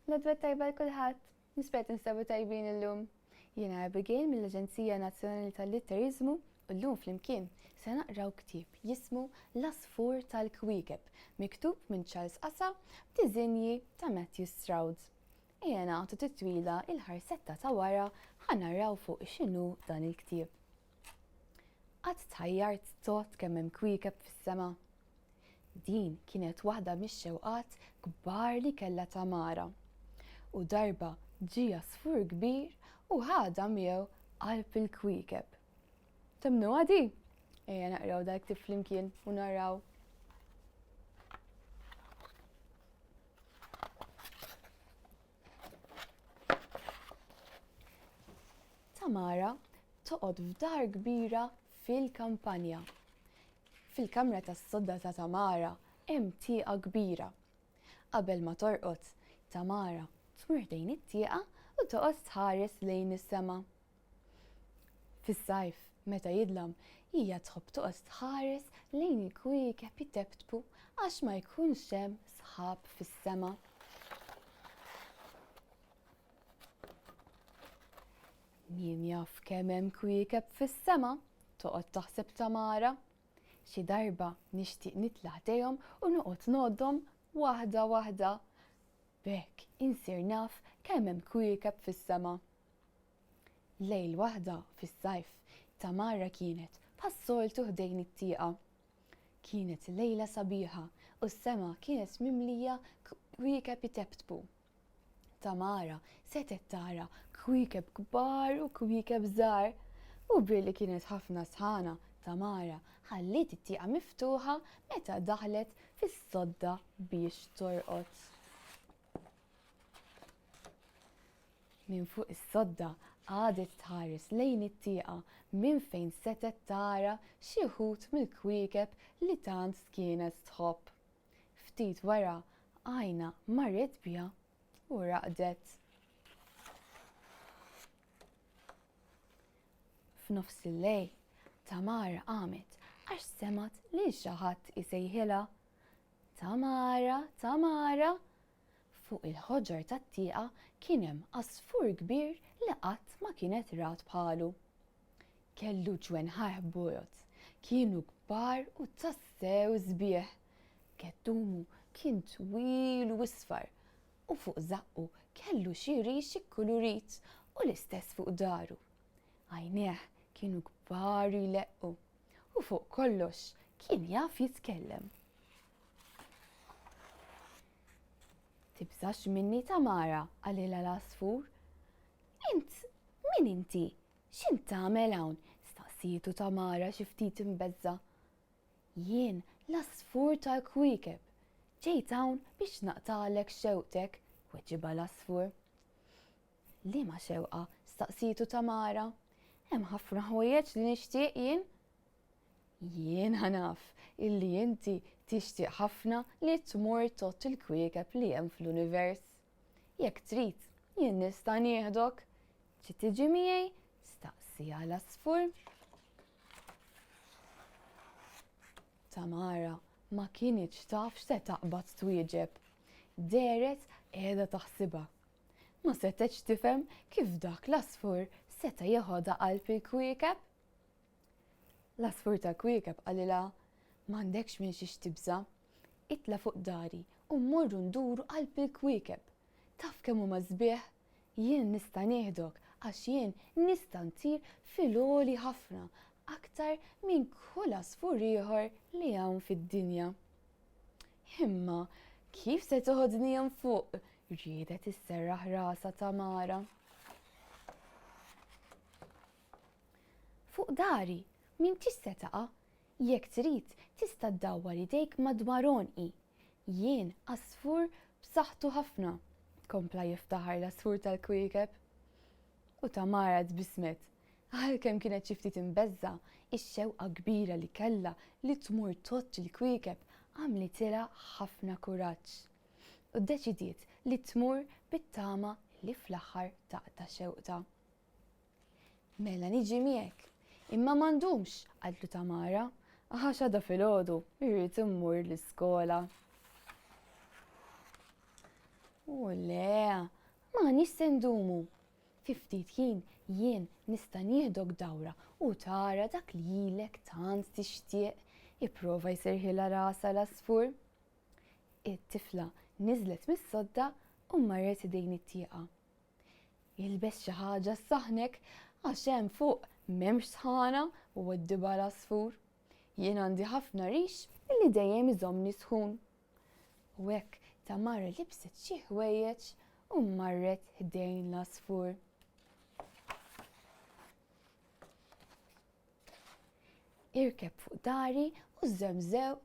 L-adwet tajba l-kulħadd, nispet nistabu tajbin illum. Jiena Abigail mill-Aġenzija Nazzjonali tal-Litterizmu u llum flimkien se naqraw ktieb jismu L-Asfur tal-Kwiekeb, miktub minn Charles Assa b'diżinji ta' Matthew Stroud. Ejja nagħtu titwila il-ħarsetta ta' wara ħanarraw fuq x'inhu dan il-ktieb. Qatt tħajjart tot kemm hemm kwiekeb fis-sema. Din kienet waħda mix-xewqat kbar li kellha Tamara. U darba ġie għasfur kbir u ħada miegħu qalb il-kwiekeb. Temnu għadi? Ejja naqraw dak ktieb flimkien u naraw. Tamara toqgħod f'dar kbira fil-kampanja. Fil-kamra tas-sodda ta' Tamara hemm tieqa kbira. Qabel ma torqod, Tamara tmur lejn it-tieqa u toqgħod tħares lejn is-sema. Fis-sajf, meta jidlam, hija tħobb toqgħod tħares lejn il-kwiekeb jitebtbu għax ma jkunx hemm sħab fis-sema. Min jaf kemm hemm kwiekeb fis-sema, toqgħod taħseb Tamara. Xi darba nixtieq nitla' ħdejhom u noqgħod ngħoddhom waħda waħda. B'hekk insir naf kemm hemm kwiekeb fis-sema. Lejl waħda fis-sajf, Tamara kienet bħas-soltu ħdejn it-tieqa. Kienet lejla sabiħa u s-sema kienet mimlija kwiekeb jitebtbu. Tamara setet tara kwiekeb kbar u kwiekeb żgħar u billi kienet ħafna sħana, Tamara ħalliet it-tieqa miftuħa meta daħlet fis-sodda biex torqod. Minn fuq is-sodda għadet tħares lejn it-tieqa minn fejn setet tara xi wħud mill-kwiekeb li tant kienet tħobb. Ftit wara għajna marret biha u raqdet. F'nofs il-lejl Tamara qamet għax semat lil xi ħadd isejħilha. Tamara, Tamara! Fuq il-ħoġor tat-tieqa kien hemm għasfur kbir li qatt ma kienet rat bħalu. Kellu ġwen ħarbojot, kienu kbar u tassew sbieħ. Geddumu kien twil u isfar u fuq zaqqu kellu xi rixi kulurit u l-istess fuq daru. Għajnieh kienu kbar jleqqu u fuq kollox kien jaf jitkellem. Tibżax minni Tamara għalilha l-għasfur. Int, min inti? X'int tagħmel hawn? Staqsietu Tamara xi ftit imbeżza. Jien l-għasfur tal-kwiekeb. Ġejt hawn biex naqtalek xewqtek, weġiba l-għasfur. Liema xewqa? Staqsietu Tamara. Hemm ħafna ħwejjeġ li nixtieq jien. Jien naf illi inti tixtieq ħafna li tmur tot il-kwiekeb li hemm fl-univers. Jekk trid, jien nista' nieħdok. Ġi tiġi miegħi? Staqsija l-għasfur. Tamara ma kienitx taf x'se taqbad twieġeb. Deret qiegħda taħsibha. Ma setgħetx tifhem kif dak l-għasfur seta' jeħodha qalb il-kwiekeb. L-għasfur ta' kwiekeb qalilha m'għandekx minn xiex tibża. Itla fuq dari u mmorru nduru qalb il-kwiekeb. Taf kemm huma sbieħ? Jien nista' nieħdok għax jien nista' ntir fil-għoli ħafna aktar minn kull għasfur ieħor li hawn fid-dinja. Imma kif se toħodni hemm fuq? Riedet isserraħ rasa Tamara. Fuq dari, min tista' taqa'? Jekk trid tista' ddawwar idejk madwar onqi. Jien għasfur b'saħħtu ħafna, kompla jiftaħar l-għasfur tal-kwiekeb. U Tamara tbissmet, għalkemm kienet xi ftit imbeżza, ix-xewqa kbira li kellha li tmur tot il-kwiekeb għamlitilha ħafna kuraġġ. U ddeċidiet li tmur bit-tama li fl-aħħar taqta' xewqta. Mela niġi miegħek. Imma m'għandhomx, qaltlu Tamara, għax għadha filgħodu, irrid immur l-iskola. U le, ma nista ndumu. Fi ftit jien nista nieħdok dawra u tara dak li jilek tant tixtieq. Ipprova jsirħilha rasa l-asfur. It-tifla niżlet mis-sodda u marret idejn it-tieqa. Ilbes xi ħaġa saħnek għax hemm fuq m'hemmx sħana u weddiba l-asfur. Jien għandi ħafna rix li dejjem iżommni sħun. U hekk Tamara libset xi ħwejjeġ u marret ħdejn l-asfur. Irkeb fuq dari u żemżew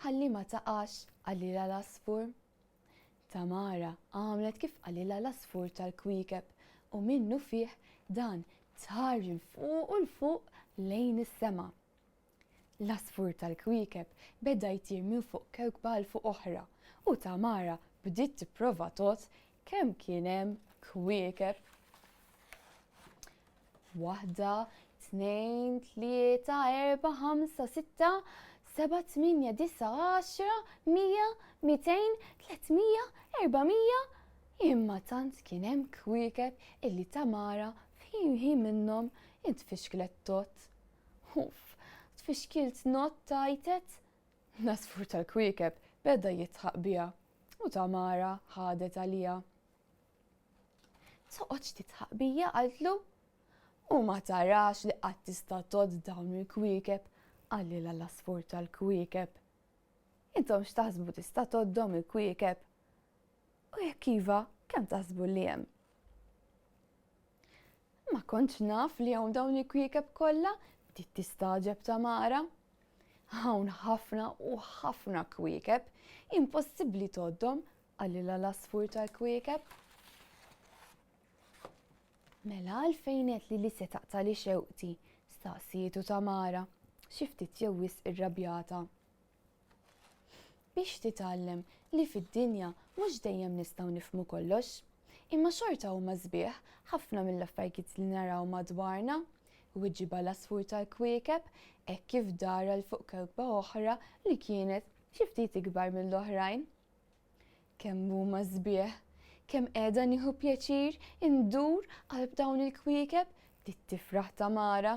ħalli ma taqax qalilha l-asfur. Tamara għamlet kif qalilha l-asfur tal-kwikeb u minnu fih dan tar il fuq u l-fuq lejn is-sema. L-asfur tal-kwikeb beda jtir minn fuq kewkba l fuq oħra u Tamara bdiet tipprova tot kemm kien hemm kwiekeb. Waħda, 2, 3, 4, 5, 6, 7, 8, 9, 10, 100, 200, 300, 400. Imma tant kien hemm kwiekeb illi Tamara f'ħin minnhom intfixklet tot. Uff, tfixkilt not tajtet. L-asfur tal-kwikeb beda jitħaq biha u Tamara ħadet għalija. Toqgħodx titħaq bija qaltlu u ma tarax li qatt tista' tgħod dawn il-kwikeb għallilha l-asfur tal-kwikeb. Intom x'taħsbu tista' tgħoddhom il-kwikeb? U jekk iva, kemm taħsbu li hemm? Ma kontx naf li hawn dawn il-kwikeb kollha, bdiet tistaġeb Tamara. Hawn ħafna u ħafna kwiekeb, impossibbli tgħoddhom għallilha l-asfur tal-kwiekeb. Mela għalfejn qed li se taqtali xewqti, staqsietu Tamara, xi ftit jew wisq irrabjata. Biex titgħallem li fid-dinja mhux dejjem nistgħu nifhmu kollox, imma xorta huma sbieħ ħafna mill-affarijiet li naraw madwarna. U ġiba l-asfur tal-kwiekeb hekk kif dara l fuq kewkba oħra li kienet xi ftit ikbar mill-oħrajn. Kemm huma sbieħ, kemm qiegħda nieħu pjaċir indur qalb dawn il-kwiekeb bdiet tifraħ Tamara.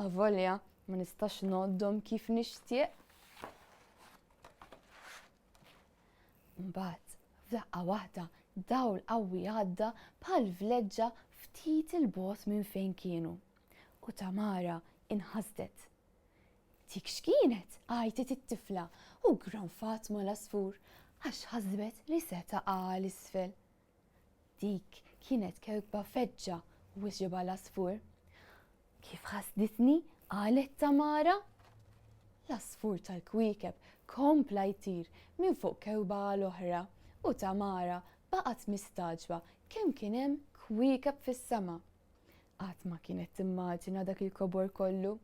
Avolja ma nistax ngħoddhom kif nixtieq. Mbagħad f'daqqa waħda dawl qawwi għadda bħal vleġġa ftit il-bogħod minn fejn kienu. U Tamara inħasdet. Dik x'kienet? Għajtet it-tifla u granfat mal-asfur għax ħasbet li se taqa' l-isfel. Dik kienet kewkba feġġa u ġiba l-asfur. Kif ħasditni? qalet Tamara. L-asfur tal-kwiekeb kompla jtir minn fuq kewkba l-oħra u Tamara baqgħet mistaġba kemm kien hemm kwiekeb fis-sema. Qatt ma kienet timmaġina dak il-kobor kollu.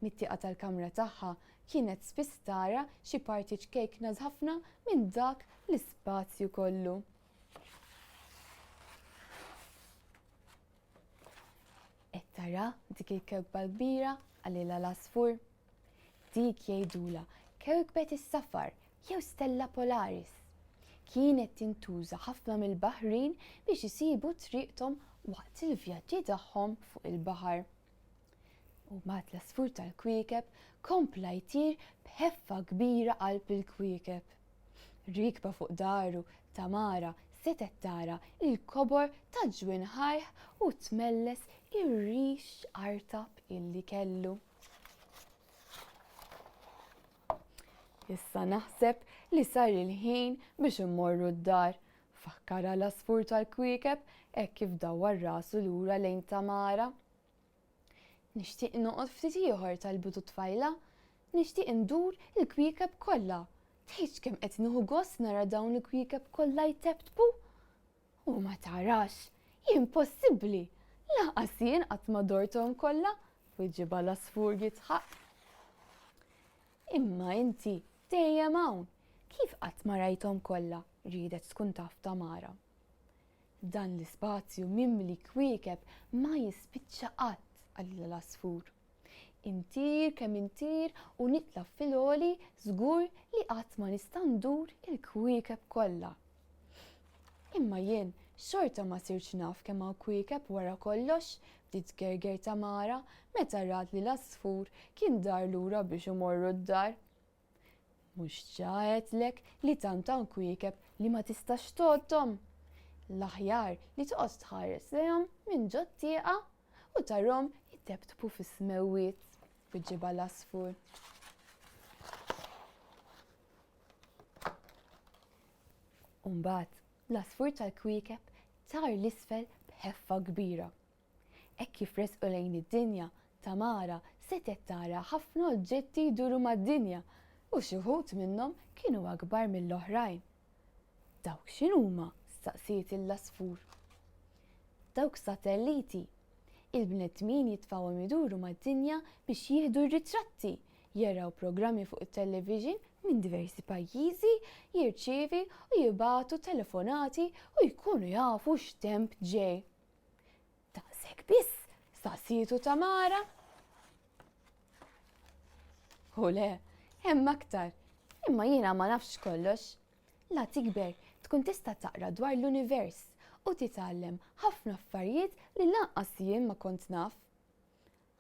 Mit-tieqa tal-kamra tagħha kienet spiss tara xi parti ċkejkna ħafna minn dak l-ispazju kollu. Qed tara dik il-kewkba kbira għalilha l-asfur. Dik jgħidula kewkbet is-safar jew stella polaris. Kienet tintuża ħafna mill-baħrin biex isibu triqthom waqt il-vjaġġi tagħhom fuq il-baħar. U mbagħad l-asfur tal-kwiekeb kompla jtir b'ħeffa kbira qalb il-kwiekeb. Rikba fuq daru Tamara setet tara il-kobor ta' ġwien ħajħ u tmelles ir-rix qartab illi kellu. Issa naħseb li sar il-ħin biex immorru d-dar. Fakkara l-asfur tal-kwiekeb hekk kif dawwar rasu lura lejn Tamara. Nixtieq noqgħod ftit ieħor tal-bidu tfajla, nixtieq indur il-kwiekeb kollha. Tgħidx kemm qed nieħu gost nara dawn il-kwiekeb kollha jtebtbu. U ma tarax, impossibbli, lanqas jien qatt ma dorthom kollha, wieġiba l-asfur jitħaq. Imma inti dejjem hawn, kif qatt ma rajthom kollha? Ridet tkun taf Tamara. Dan l-ispazju mimli kwiekeb ma jispiċċa qatt għalilha l-asfur. Intir kemm intir u nitlaf fil-għoli żgur li qatt ma nista' ndur il-kwiekeb kollha. Imma jien xorta ma sirx naf kemm hawn kwiekeb wara kollox, ftit gerger ta' Mara meta rat li l-asfur kien dar lura biex imorru d-dar. Mhux ġaetlek li tant hawn kwiekeb li ma tistax tgħoddhom. L-aħjar li toqgħod tħares lejhom minn ġo t-tieqa u tarhom jittebtbu fis-smewwiet biġġiba l-asfur. U mbagħad l-asfur tal-kwiekeb tar l-isfel b'ħeffa kbira. Hekk kif resqu lejn id-dinja, Tamara setet tara ħafna oġġetti jduru mad-dinja u xi wħud minnhom kienu akbar mill-oħrajn. Dawk x'inhuma? Staqsiet l-asfur. Dawk satelliti. Il-bnedmin jitfgħuhom iduru mad-dinja biex jieħdu r-ritratti, jaraw programmi fuq it-television minn diversi pajjiżi, jirċievi u jibagħtu telefonati u jkunu jafu x'temp ġej. Daqshekk biss, staqsietu Tamara. U le, hemm aktar, imma jiena ma nafx kollox. La tikber tkun tista' taqra dwar l-univers u titgħallem ħafna affarijiet li lanqas jien ma kont naf.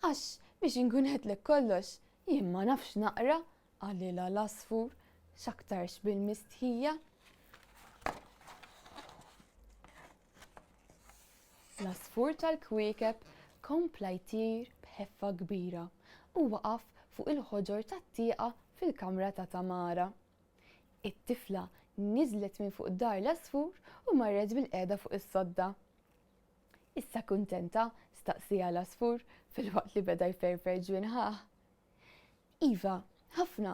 Għax biex inkun qedlek kollox, jien ma nafx naqra, għalilha l-asfur x'aktarx bil-mistħija. L-asfur tal-kwiekeb kompla jtir b'ħeffa kbira u waqaf fuq il-ħoġor tat-tieqa fil-kamra ta' Tamara. It-tifla niżlet minn fuq dar l-asfur u marret bil-qiegħda fuq is-sodda. Issa kuntenta, staqsija l-asfur fil-waqt li beda jferfer ġwinħaħ. Iva, ħafna,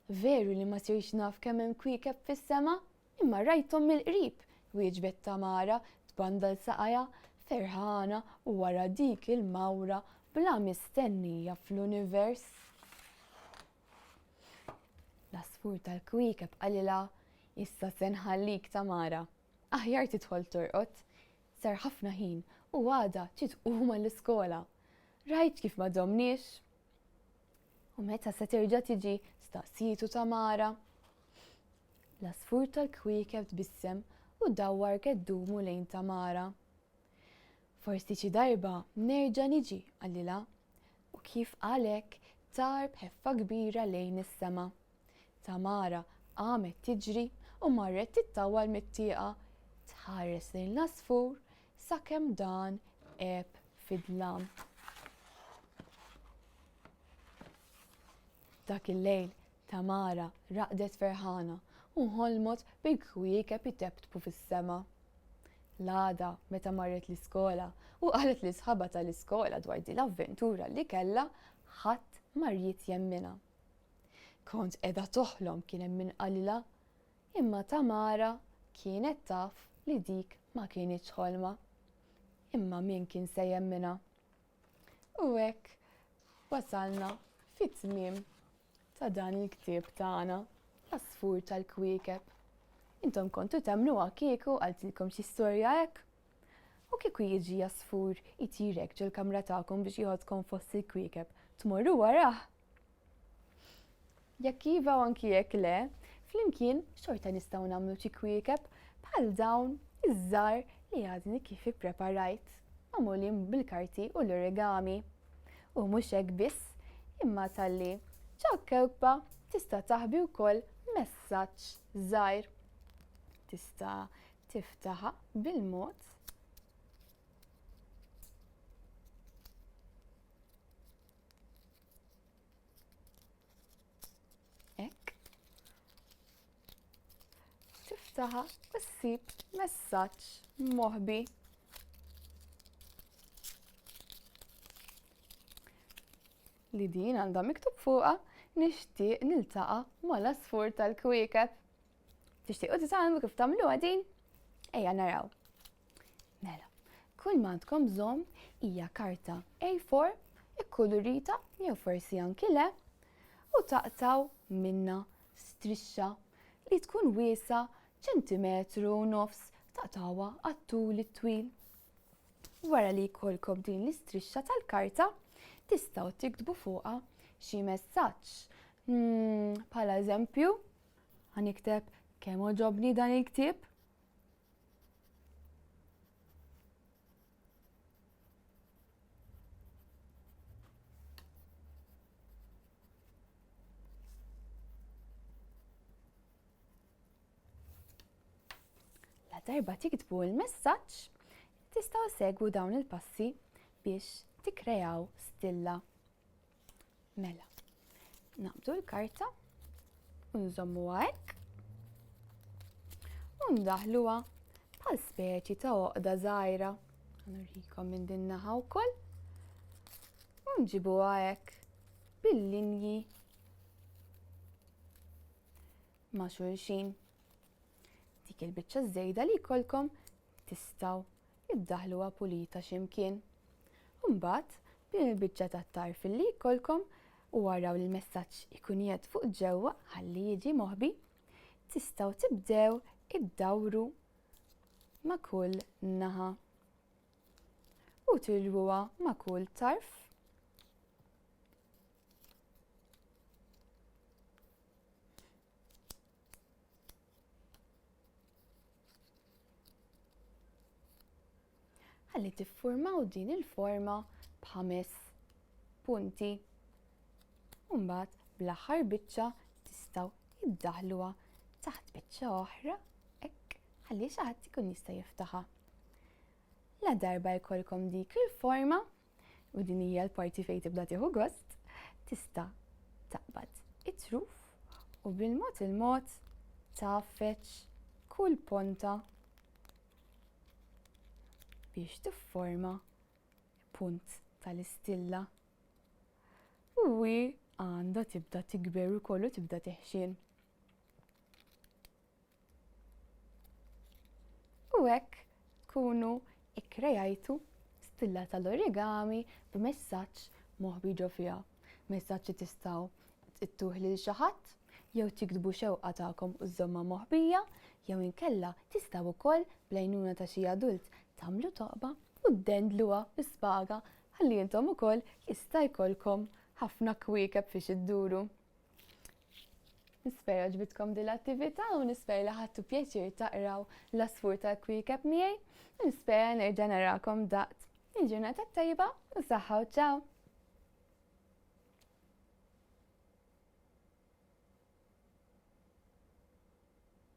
veru li ma sirx naf kemm hemm kwiekeb fis-sema, imma rajthom mill-qrib, wieġbet Tamara tbandal saqajja ferħana u wara dik il-mawra bla mistennija fl-univers. L-asfur tal-kwiekeb qalilha, issa se nħallik Tamara, aħjar tidħol torqod, sar ħafna ħin u għada trid tqum l-iskola. Rajt kif ma domniex? U meta se terġa' tiġi staqsietu Tamara. L-asfur tal-kwiekeb tbissem u dawwar keddumu lejn Tamara. Forsi xi darba nerġa' niġi għalilha u kif għalek tar b'ħeffa kbira lejn is-sema. Tamara qamet tiġri u marret tittawwal mit-tieqa tħares lejn l-asfur sakemm dan qeb fid-dlam. Dak il-lejl Tamara raqdet ferħana u nħolmot bil-kwiekeb itebtbu fis-sema. L-għada meta marret l-iskola u qalet li sħabha tal-iskola dwar din l-avventura li kellha ħadd ma rrid jemminha. Kont qiegħda toħlom kien hemm min qalilha, imma Tamara kienet taf li dik ma kienitx ħolma. Imma min kien se jemminha. U hekk wasalna fit-tmiem ta' dan il-ktieb tagħna, l-asfur tal-kwiekeb. Intom kontu temnuha kieku qaltilkom xi storja hekk? U kieku jiġi asfur itirek ġol-kamra tagħkom biex jieħodkom fost il-kwiekeb, tmorru warah? Jekk iva u anki jekk le, flimkien xorta nistgħu nagħmlu xi kwiekeb bħal dawn iż-żgħar li għadni kif ippreparajt, magħmulin bil-karti u l-origami. U mhux hekk biss, imma talli ċakkewkba tista' taħbi wkoll messaġġ żgħir. Tista' tiftaħha bil-mod hekk. Tiftaħha u ssib messaġġ moħbi. Li din għandha miktub fuqha nixtieq niltaqa' mal-asfur tal-kwiekeb. Tixtiequ titgħallmu kif tagħmluha din? Ejja naraw. Mela, kull ma għandkom bżonn hija karta A4 ikkulurita jew forsi anki le u taqtaw minnha strixxa li tkun wiesa' ċentimetru u nofs taqtawha għat-tul it-twil. Wara li jkollkom din l-istrixxa tal-karta, tistgħu tiktbu fuqha xi messaġġ. Bħala eżempju, ħanikteb kemm oġobni dan il-ktieb. darba tiktbu l-messaġġ, tistgħu segwu dawn il-passi biex tikkreaw stilla. Mela, naqbdu l-karta u nżommuha hekk u ndaħluha bħal speċi ta' għoqda żgħira. Nurikom minn din naħa wkoll. U nġibuha hekk bil-linji ma' xulxin. Dik il-biċċa żejda li jkollkom tistgħu iddaħluha pulita x'imkien. U mbagħad din il-biċċa tat-tarf li jkollkom u waraw li l-messaġġ ikun qiegħed fuq ġewwa ħalli jiġi moħbi, tistgħu tibdew iddawru ma' kull naħa u tirwuha ma' kull tarf. Ħalli tiffurmaw din il-forma b'5 punti. U mbagħad bl-aħħar biċċa tistgħu iddaħluha taħt biċċa oħra hekk ħalli xi ħadd ikun jista' jiftaħha. La darba jkollkom dik il-forma u din hija l-parti fejn tibda tieħu gost, tista' taqbad it-truf u bil-mod il-mod taffeċ kull ponta biex tifforma punt tal-istilla. U għandha tibda tikber ukoll u tibda teħxin. U hekk tkunu ikkrejajtu stilla tal-origami b'messaġġ moħbi ġo fiha. Messaġġ li tistgħu tittuh lil xi ħadd jew tiktbu xewqa tagħkom u żomma moħbija jew inkella tistgħu wkoll bl-għajnuna ta' xi adult tagħmlu toqba u ddendluha bi-spaga ħalli intom ukoll jista' jkollkom ħafna kwiekeb fiex idduru. Nispera ġbitkom din l-attività u nispera li ħadtu pjaċir taqraw l-asfur tal-kwiekeb miegħi u nispera nerġa' narakom daqt. Il-ġurnata tajba u saħħa u ċaw!